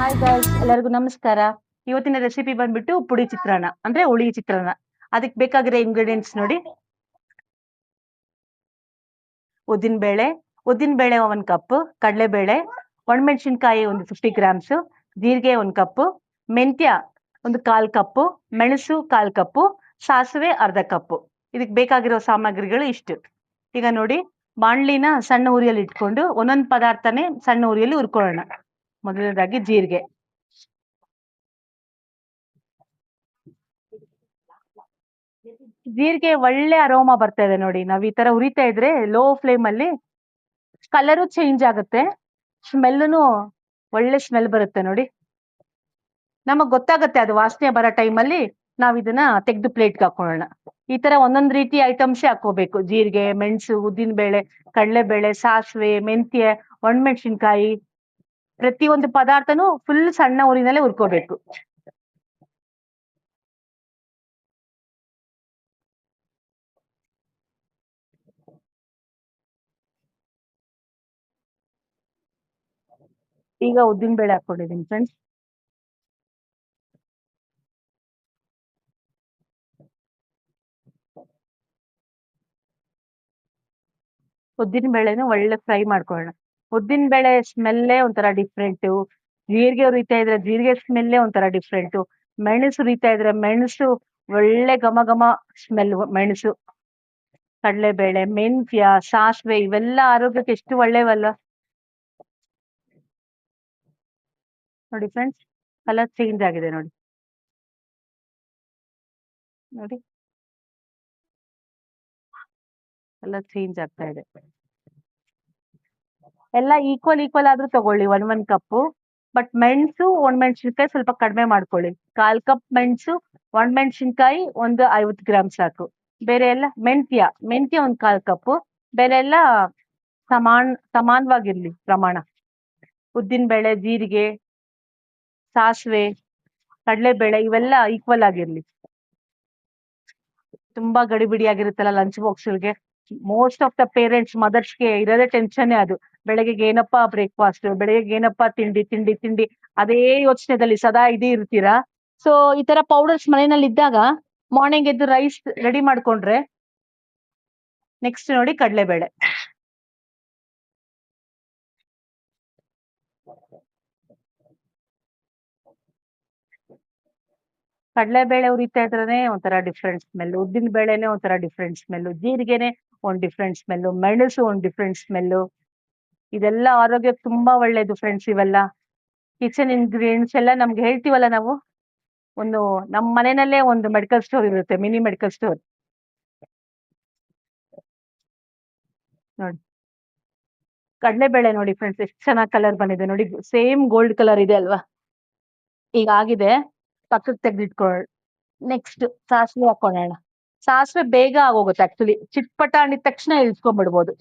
Hi guys, ಎಲ್ಲರಿಗೂ ನಮಸ್ಕಾರ. ಇವತ್ತಿನ ರೆಸಿಪಿ ಬಂದ್ಬಿಟ್ಟು ಪುಡಿ ಚಿತ್ರಾನ್ನ ಅಂದ್ರೆ ಹುಳಿ ಚಿತ್ರಾನ್ನ. ಅದಕ್ಕೆ ಬೇಕಾಗಿರೋ ಇಂಗ್ರೀಡಿಯೆಂಟ್ಸ್ ನೋಡಿ. ಉದ್ದಿನಬೇಳೆ 1 ಕಪ್, ಕಡಲೆಬೇಳೆ, ಒಣಮೆಣಸಿನ್ಕಾಯಿ ಒಂದು 50 ಗ್ರಾಮ್ಸ್, ಜೀರಿಗೆ 1 ಕಪ್, ಮೆಂತ್ಯ ಒಂದು 1/4 ಕಪ್, ಮೆಣಸು 1/4 ಕಪ್, ಸಾಸಿವೆ ಅರ್ಧ ಕಪ್. ಇದಕ್ಕೆ ಬೇಕಾಗಿರೋ ಸಾಮಗ್ರಿಗಳು ಇಷ್ಟು. ಈಗ ನೋಡಿ, ಬಾಣ್ಲಿನ ಸಣ್ಣ ಉರಿಯಲ್ಲಿ ಇಟ್ಕೊಂಡು ಒಂದೊಂದು ಪದಾರ್ಥನೇ ಸಣ್ಣ ಉರಿಯಲ್ಲಿ ಹುರ್ಕೊಳ್ಳೋಣ. ಮೊದಲನೇದಾಗಿ ಜೀರಿಗೆ. ಜೀರಿಗೆ ಒಳ್ಳೆ ಅರೋಮಾ ಬರ್ತಾ ಇದೆ ನೋಡಿ. ನಾವ್ ಈ ತರ ಉರಿತಾ ಇದ್ರೆ ಲೋ ಫ್ಲೇಮ್ ಅಲ್ಲಿ ಕಲರು ಚೇಂಜ್ ಆಗುತ್ತೆ, ಸ್ಮೆಲ್ನು ಒಳ್ಳೆ ಸ್ಮೆಲ್ ಬರುತ್ತೆ ನೋಡಿ. ನಮಗ್ ಗೊತ್ತಾಗುತ್ತೆ ಅದು ವಾಸನೆ ಬರೋ ಟೈಮಲ್ಲಿ ನಾವ್ ಇದನ್ನ ತೆಗೆದು ಪ್ಲೇಟ್ಗೆ ಹಾಕೊಳ್ಳೋಣ. ಈ ತರ ಒಂದೊಂದ್ ರೀತಿ ಐಟಮ್ಸ್ ಹಾಕೋಬೇಕು. ಜೀರಿಗೆ, ಮೆಣಸು, ಉದ್ದಿನಬೇಳೆ, ಕಡಲೆಬೇಳೆ, ಸಾಸಿವೆ, ಮೆಂತ್ಯ, ಒಣಮೆಣಸಿನ್ಕಾಯಿ, ಪ್ರತಿಯೊಂದು ಪದಾರ್ಥನೂ ಫುಲ್ ಸಣ್ಣ ಉರಿನಲ್ಲೇ ಹುರ್ಕೋಬೇಕು. ಈಗ ಉದ್ದಿನಬೇಳೆ ಹಾಕೊಂಡಿದ್ದೀನಿ ಫ್ರೆಂಡ್ಸ್. ಉದ್ದಿನ ಬೇಳೆನ ಒಳ್ಳೆ ಫ್ರೈ ಮಾಡ್ಕೊಳ್ಳೋಣ. ಉದ್ದಿನ ಬೇಳೆ ಸ್ಮೆಲ್ಲೇ ಒಂಥರ ಡಿಫ್ರೆಂಟು. ಜೀರಿಗೆ ಹುರಿತಾ ಇದ್ರೆ ಜೀರಿಗೆ ಸ್ಮೆಲ್ಲೇ ಒಂಥರ ಡಿಫ್ರೆಂಟು. ಮೆಣಸು ಹುರಿತಾ ಇದ್ರೆ ಮೆಣಸು ಒಳ್ಳೆ ಘಮ ಘಮ ಸ್ಮೆಲ್ ಮೆಣಸು. ಕಡಲೆಬೇಳೆ, ಮೆಂತ್ಯ, ಸಾಸಿವೆ ಇವೆಲ್ಲ ಆರೋಗ್ಯಕ್ಕೆ ಎಷ್ಟು ಒಳ್ಳೇವಲ್ಲ ನೋಡಿ ಫ್ರೆಂಡ್ಸ್. ಕಲರ್ ಚೇಂಜ್ ಆಗಿದೆ ನೋಡಿ. ನೋಡಿ, ಕಲರ್ ಚೇಂಜ್ ಆಗ್ತಾ ಇದೆ. ಎಲ್ಲ ಈಕ್ವಲ್ ಆದ್ರೂ ತಗೊಳ್ಳಿ, 1 ಕಪ್ಪು. ಬಟ್ ಮೆಣಸು ಒಣಮೆಣಸಿನ್ಕಾಯಿ ಸ್ವಲ್ಪ ಕಡಿಮೆ ಮಾಡ್ಕೊಳ್ಳಿ. 1/4 ಕಪ್ ಮೆಣಸು, ಒಣಮೆಣಸಿನ್ಕಾಯಿ ಒಂದು 50 ಗ್ರಾಮ್ ಸಾಕು. ಬೇರೆ ಎಲ್ಲ ಮೆಂತ್ಯ ಒಂದು 1/4 ಕಪ್ಪು. ಬೇರೆ ಎಲ್ಲ ಸಮಾನವಾಗಿರ್ಲಿ ಪ್ರಮಾಣ. ಉದ್ದಿನಬೇಳೆ, ಜೀರಿಗೆ, ಸಾಸಿವೆ, ಕಡಲೆಬೇಳೆ ಇವೆಲ್ಲ ಈಕ್ವಲ್ ಆಗಿರ್ಲಿ. ತುಂಬಾ ಗಡಿಬಿಡಿ ಆಗಿರುತ್ತಲ್ಲ ಲಂಚ್ ಬಾಕ್ಸ್‌ಗೆ. ಮೋಸ್ಟ್ ಆಫ್ ದ ಪೇರೆಂಟ್ಸ್ ಮದರ್ಸ್‌ಗೆ ಇರೋದೇ ಟೆನ್ಷನ್ನೇ ಅದು. ಬೆಳಗ್ಗೆಗೆ ಏನಪ್ಪಾ ಬ್ರೇಕ್‌ಫಾಸ್ಟ್, ಬೆಳಗ್ಗೆಗೆ ಏನಪ್ಪಾ ತಿಂಡಿ ಅದೇ ಯೋಚನೆದಲ್ಲಿ ಸದಾ ಇದೇ ಇರ್ತೀರಾ. ಸೊ ಈ ತರ ಪೌಡರ್ಸ್ ಮನೆಯಲ್ಲಿ ಇದ್ದಾಗ ಮಾರ್ನಿಂಗ್ ಎದ್ದು ರೈಸ್ ರೆಡಿ ಮಾಡ್ಕೊಂಡ್ರೆ. ನೆಕ್ಸ್ಟ್ ನೋಡಿ, ಕಡಲೆಬೇಳೆ. ಕಡಲೆಬೇಳೆ ಹುರಿತಾ ಇದ್ರೇನೆ ಒಂಥರ ಡಿಫ್ರೆಂಟ್ ಸ್ಮೆಲ್, ಉದ್ದಿನ ಬೇಳೆನೆ ಒಂಥರ ಡಿಫ್ರೆಂಟ್ ಸ್ಮೆಲ್, ಜೀರಿಗೆನೆ ಒಂದ್ ಡಿಫ್ರೆಂಟ್ ಸ್ಮೆಲ್, ಮೆಣಸು ಒಂದ್ ಡಿಫ್ರೆಂಟ್ ಸ್ಮೆಲ್. ಇದೆಲ್ಲ ಆರೋಗ್ಯಕ್ಕೆ ತುಂಬಾ ಒಳ್ಳೇದು ಫ್ರೆಂಡ್ಸ್. ಇವೆಲ್ಲ ಕಿಚನ್ ಇಂಗ್ರೀಡಿಯೆಂಟ್ಸ್ ಎಲ್ಲ ನಮ್ಗೆ ಹೇಳ್ತೀವಲ್ಲ ನಾವು. ಒಂದು ನಮ್ಮ ಮನೆಯಲ್ಲೇ ಒಂದು ಮೆಡಿಕಲ್ ಸ್ಟೋರ್ ಇರುತ್ತೆ, ಮಿನಿ ಮೆಡಿಕಲ್ ಸ್ಟೋರ್. ನೋಡಿ, ಕಡಲೆಬೇಳೆ ನೋಡಿ ಫ್ರೆಂಡ್ಸ್, ಎಷ್ಟು ಚೆನ್ನಾಗಿ ಕಲರ್ ಬಂದಿದೆ ನೋಡಿ. ಸೇಮ್ ಗೋಲ್ಡ್ ಕಲರ್ ಇದೆ ಅಲ್ವಾ. ಈಗ ಆಗಿದೆ, ಪಕ್ಕಕ್ಕೆ ತೆಗೆದಿಟ್ಕೊಳ್ಳೋಣ. ನೆಕ್ಸ್ಟ್ ಸಾಸಿವೆ ಹಾಕೊಳ್ಳೋಣ. ಸಾಸಿವೆ ಬೇಗ ಆಗೋಗುತ್ತೆ ಆಕ್ಚುಲಿ. ಚಿಟ್ಪಟ ಅಂದಿದ ತಕ್ಷಣ ಇಳಿಸ್ಕೊಂಡ್ಬಿಡ್ಬೋದು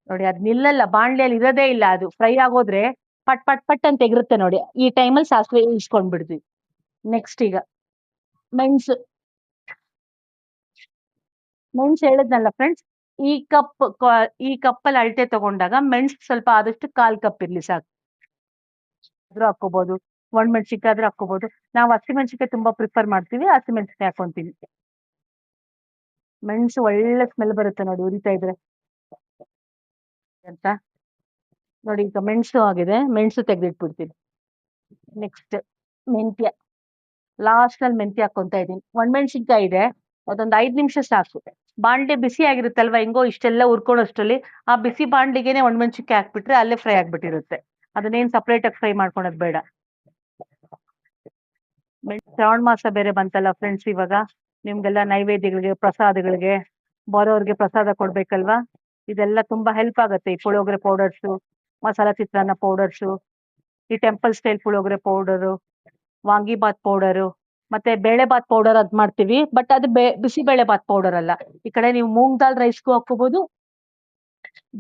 ನೋಡಿ. ಅದ್ ನಿಲ್ಲಲ್ಲ, ಬಾಣ್ಲಿಯಲ್ಲಿ ಇರೋದೇ ಇಲ್ಲ. ಅದು ಫ್ರೈ ಆಗೋದ್ರೆ ಪಟ್ ಪಟ್ ಪಟ್ ಅಂತ ಎಗರುತ್ತೆ ನೋಡಿ. ಈ ಟೈಮಲ್ಲಿ ಸಾಸಿವೆ ಇಳಿಸ್ಕೊಂಡ್ ಬಿಡ್ತೀವಿ. ನೆಕ್ಸ್ಟ್ ಈಗ ಮೆಣಸು. ಮೆಣಸು ಹೇಳಿದ್ನಲ್ಲ ಫ್ರೆಂಡ್ಸ್, ಈ ಕಪ್ ಈ ಕಪ್ಪಲ್ಲಿ ಅಳತೆ ತಗೊಂಡಾಗ ಮೆಣಸು ಸ್ವಲ್ಪ ಆದಷ್ಟು 1/4 ಕಪ್ ಇರ್ಲಿ ಸಾಕು. ಆದ್ರೂ ಹಾಕೋಬಹುದು, ಒಣಮೆಣಸಿನ್ಕಾಯಿ ಆದ್ರೂ ಹಾಕೋಬಹುದು. ನಾವು ಹಸಿಮೆಣಸಿನ್ಕಾಯಿ ತುಂಬಾ ಪ್ರಿಫರ್ ಮಾಡ್ತೀವಿ, ಹಸಿಮೆಣಸಿನ್ಕಾಯಿ ಹಾಕೊಂತೀವಿ. ಮೆಣಸು ಒಳ್ಳೆ ಸ್ಮೆಲ್ ಬರುತ್ತೆ ನೋಡಿ ಉರಿತಾ ಇದ್ರೆ ಅಂತ ನೋಡಿ. ಈಗ ಮೆಣಸು ಆಗಿದೆ, ಮೆಣಸು ತೆಗೆದಿಟ್ಬಿಡ್ತೀನಿ. ನೆಕ್ಸ್ಟ್ ಮೆಂತ್ಯ. ಲಾಸ್ಟ್ ಅಲ್ಲಿ ಮೆಂತ್ಯ ಹಾಕೊಂತ ಇದೀನಿ. ಒಣಮೆಣಸಿನ್ಕಾಯಿ ಇದೆ, ಅದೊಂದು 5 ನಿಮಿಷ ಸಾಕು. ಬಾಂಡ್ಲಿ ಬಿಸಿ ಆಗಿರುತ್ತಲ್ವಾ, ಹೆಂಗೋ ಇಷ್ಟೆಲ್ಲ ಹುರ್ಕೊಳ್ಳೋಷ್ಟರಲ್ಲಿ ಆ ಬಿಸಿ ಬಾಂಡ್ಲಿಗೆನೆ ಒಣಮೆಣಸಿನ್ಕಾಯಿ ಹಾಕ್ಬಿಟ್ರೆ ಅಲ್ಲೇ ಫ್ರೈ ಆಗ್ಬಿಟ್ಟಿರುತ್ತೆ. ಅದನ್ನೇನ್ ಸಪರೇಟ್ ಆಗಿ ಫ್ರೈ ಮಾಡ್ಕೊಳೋದ್ ಬೇಡ. ಶ್ರಾವಣ ಮಾಸ ಬೇರೆ ಬಂತಲ್ಲ ಫ್ರೆಂಡ್ಸ್. ಇವಾಗ ನಿಮ್ಗೆಲ್ಲ ನೈವೇದ್ಯಗಳಿಗೆ, ಪ್ರಸಾದಗಳಿಗೆ, ಬರೋರ್ಗೆ ಪ್ರಸಾದ ಕೊಡ್ಬೇಕಲ್ವಾ. ಇದೆಲ್ಲ ತುಂಬಾ ಹೆಲ್ಪ್ ಆಗುತ್ತೆ. ಈ ಪುಳಿಯೋಗರೆ ಪೌಡರ್ಸು, ಮಸಾಲಾ ಚಿತ್ರಾನ್ನ ಪೌಡರ್ಸು, ಈ temple style puliyogare powder, vangibath powder, ಮತ್ತೆ ಬೇಳೆ ಬಾತ್ ಪೌಡರ್ ಅದ್ ಮಾಡ್ತೀವಿ. ಬಟ್ ಅದು ಬಿಸಿ ಬೇಳೆ ಬಾತ್ ಪೌಡರ್ ಅಲ್ಲ. ಈ ಕಡೆ ನೀವು ಮೂಂಗ್ ದಾಲ್ ರೈಸ್ಗೂ ಹಾಕೋಬಹುದು,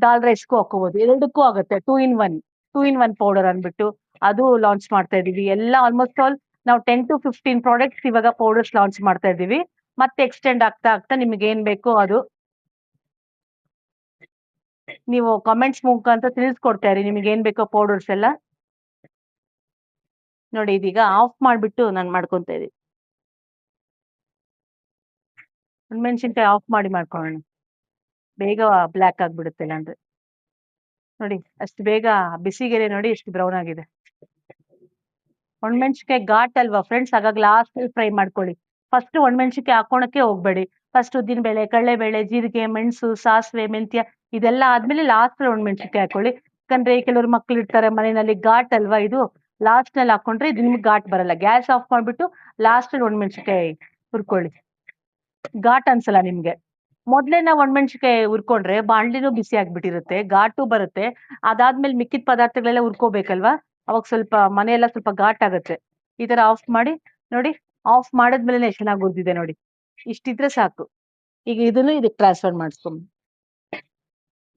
ದಾಲ್ ರೈಸ್ಗೂ ಹಾಕೋಬಹುದು, ಎರಡಕ್ಕೂ ಆಗುತ್ತೆ. ಟೂ ಇನ್ ಒನ್ ಪೌಡರ್ ಅಂದ್ಬಿಟ್ಟು ಅದು ಲಾಂಚ್ ಮಾಡ್ತಾ ಇದೀವಿ. ಎಲ್ಲ ಆಲ್ಮೋಸ್ಟ್ ಆಲ್ ನಾವು 10 to 15 ಪ್ರಾಡಕ್ಟ್ಸ್ ಇವಾಗ ಪೌಡರ್ಸ್ ಲಾಂಚ್ ಮಾಡ್ತಾ ಇದೀವಿ. ಮತ್ತೆ ಎಕ್ಸ್ಟೆಂಡ್ ಆಗ್ತಾ ಆಗ್ತಾ ನಿಮ್ಗೆ ಏನ್ ಬೇಕೋ ಅದು ನೀವು ಕಾಮೆಂಟ್ಸ್ ಮುಖಾಂತರ ತಿಳಿಸ್ಕೊಡ್ತಾ ಇರಿ ನಿಮಗೆ ಏನ್ ಬೇಕೋ ಪೌಡರ್ಸ್ ಎಲ್ಲ. ನೋಡಿ ಇದೀಗ ಆಫ್ ಮಾಡ್ಬಿಟ್ಟು ನಾನು ಮಾಡ್ಕೊಂತ ಇದೀನಿ. ಮೆಣಸಿನ್ಕಾಯಿ ಆಫ್ ಮಾಡಿ ಮಾಡ್ಕೊಳ್ಳೋಣ, ಬೇಗ ಬ್ಲ್ಯಾಕ್ ಆಗ್ಬಿಡುತ್ತೆ ಇಲ್ಲಾಂದ್ರೆ. ನೋಡಿ ಅಷ್ಟು ಬೇಗ ಬಿಸಿಗೆರೆ ನೋಡಿ ಎಷ್ಟು ಬ್ರೌನ್ ಆಗಿದೆ. ಒಣಮೆಣಸಿನ್ಕಾಯಿ ಘಾಟ್ ಅಲ್ವಾ ಫ್ರೆಂಡ್ಸ್, ಹಾಗಾಗಿ ಲಾಸ್ಟ್ ಅಲ್ಲಿ ಫ್ರೈ ಮಾಡ್ಕೊಳ್ಳಿ. ಫಸ್ಟ್ ಒಣಮೆಣಸಿನ್ಕಾಯಿ ಹಾಕೋಣಕ್ಕೆ ಹೋಗ್ಬೇಡಿ. ಫಸ್ಟ್ ಉದ್ದಿನ ಬೇಳೆ, ಕಡಲೆಬೇಳೆ, ಜೀರಿಗೆ, ಮೆಣಸು, ಸಾಸಿವೆ, ಮೆಂತ್ಯ ಇದೆಲ್ಲ ಆದ್ಮೇಲೆ ಲಾಸ್ಟ್ ಒಣಮೆಣಸಿನ್ಕಾಯಿ ಹಾಕೊಳ್ಳಿ. ಯಾಕಂದ್ರೆ ಕೆಲವರು ಮಕ್ಳು ಇರ್ತಾರೆ ಮನೆಯಲ್ಲಿ, ಘಾಟ್ ಅಲ್ವಾ ಇದು, ಲಾಸ್ಟ್ ನಲ್ಲಿ ಹಾಕೊಂಡ್ರೆ ಇದು ನಿಮ್ಗೆ ಘಾಟ್ ಬರಲ್ಲ. ಗ್ಯಾಸ್ ಆಫ್ ಮಾಡ್ಬಿಟ್ಟು ಲಾಸ್ಟ್ ಅಲ್ಲಿ ಒಣಮೆಣಸಿನ್ಕಾಯಿ ಹುರ್ಕೊಳ್ಳಿ, ಘಾಟ್ ಅನ್ಸಲ್ಲ ನಿಮ್ಗೆ. ಮೊದ್ಲೇ ನಾವು ಒಣಮೆಣಸಿನ್ಕಾಯಿ ಹುರ್ಕೊಂಡ್ರೆ ಬಾಣ್ಲಿನೂ ಬಿಸಿ ಆಗ್ಬಿಟ್ಟಿರುತ್ತೆ, ಘಾಟು ಬರುತ್ತೆ. ಅದಾದ್ಮೇಲೆ ಮಿಕ್ಕಿದ ಪದಾರ್ಥಗಳೆಲ್ಲ ಹುರ್ಕೋಬೇಕಲ್ವಾ, ಅವಾಗ ಸ್ವಲ್ಪ ಮನೆಯೆಲ್ಲ ಸ್ವಲ್ಪ ಘಾಟ್ ಆಗುತ್ತೆ. ಈ ತರ ಆಫ್ ಮಾಡಿ ನೋಡಿ, ಆಫ್ ಮಾಡಿದ್ಮೇಲೆ ಎಷ್ಟು ಚೆನ್ನಾಗಿ ಹುರಿದಿದೆ ನೋಡಿ, ಇಷ್ಟಿದ್ರೆ ಸಾಕು. ಈಗ ಇದನ್ನು ಇದಕ್ಕೆ ಟ್ರಾನ್ಸ್ಫರ್ ಮಾಡಿಸ್ಕೊಂಬ.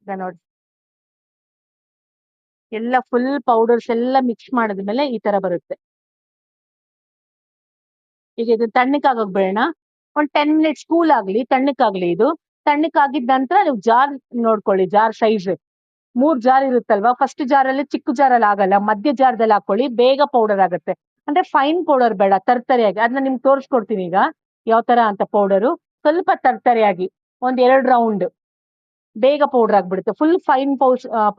ಈಗ ನೋಡಿ ಎಲ್ಲ ಫುಲ್ ಪೌಡರ್ಸ್ ಎಲ್ಲ ಮಿಕ್ಸ್ ಮಾಡಿದ್ಮೇಲೆ ಈ ತರ ಬರುತ್ತೆ. ಈಗ ಇದು ತಣ್ಣಕ್ಕಾಗಕ್ ಬೇಡ, ಒಂದ್ 10 ಮಿನಿಟ್ಸ್ ಕೂಲ್ ಆಗ್ಲಿ, ತಣ್ಣಕ್ಕಾಗ್ಲಿ. ಇದು ತಣ್ಣಕ್ಕಾಗಿದ್ದ ನಂತರ ನೀವು ಜಾರ್ ನೋಡ್ಕೊಳ್ಳಿ, ಜಾರ್ ಸೈಜ್ 3 ಜಾರ್ ಇರುತ್ತಲ್ವಾ, ಫಸ್ಟ್ ಜಾರಲ್ಲಿ ಚಿಕ್ಕ ಜಾರಲ್ಲಿ ಆಗಲ್ಲ, ಮಧ್ಯ ಜಾರದಲ್ಲಿ ಹಾಕೊಳ್ಳಿ, ಬೇಗ ಪೌಡರ್ ಆಗುತ್ತೆ. ಅಂದ್ರೆ ಫೈನ್ ಪೌಡರ್ ಬೇಡ, ತರ್ತರಿಯಾಗಿ. ಅದನ್ನ ನಿಮ್ಗೆ ತೋರಿಸ್ಕೊಡ್ತೀನಿ ಈಗ ಯಾವ ತರ ಅಂತ. ಪೌಡರು ಸ್ವಲ್ಪ ತರ್ತರಿಯಾಗಿ, ಒಂದ್ 2 ರೌಂಡ್, ಬೇಗ ಪೌಡರ್ ಆಗ್ಬಿಡುತ್ತೆ. ಫುಲ್ ಫೈನ್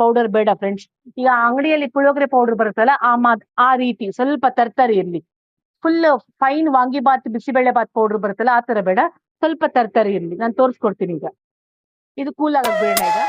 ಪೌಡರ್ ಬೇಡ ಫ್ರೆಂಡ್ಸ್. ಈಗ ಅಂಗಡಿಯಲ್ಲಿ ಪುಳಿಯೋಗರೆ ಪೌಡರ್ ಬರುತ್ತಲ್ಲ, ಆ ರೀತಿ ಸ್ವಲ್ಪ ತರ್ತರಿ ಇರ್ಲಿ. Full fine vangibath, bisibele bath powder ಬರುತ್ತಲ್ಲ, ಆ ತರ ಬೇಡ, ಸ್ವಲ್ಪ ತರ್ತರಿ ಇರ್ಲಿ. ನಾನು ತೋರಿಸ್ಕೊಡ್ತೀನಿ ಈಗ. ಇದು ಕೂಲ್ ಆಗಕ್ ಬೇಡ ಈಗ.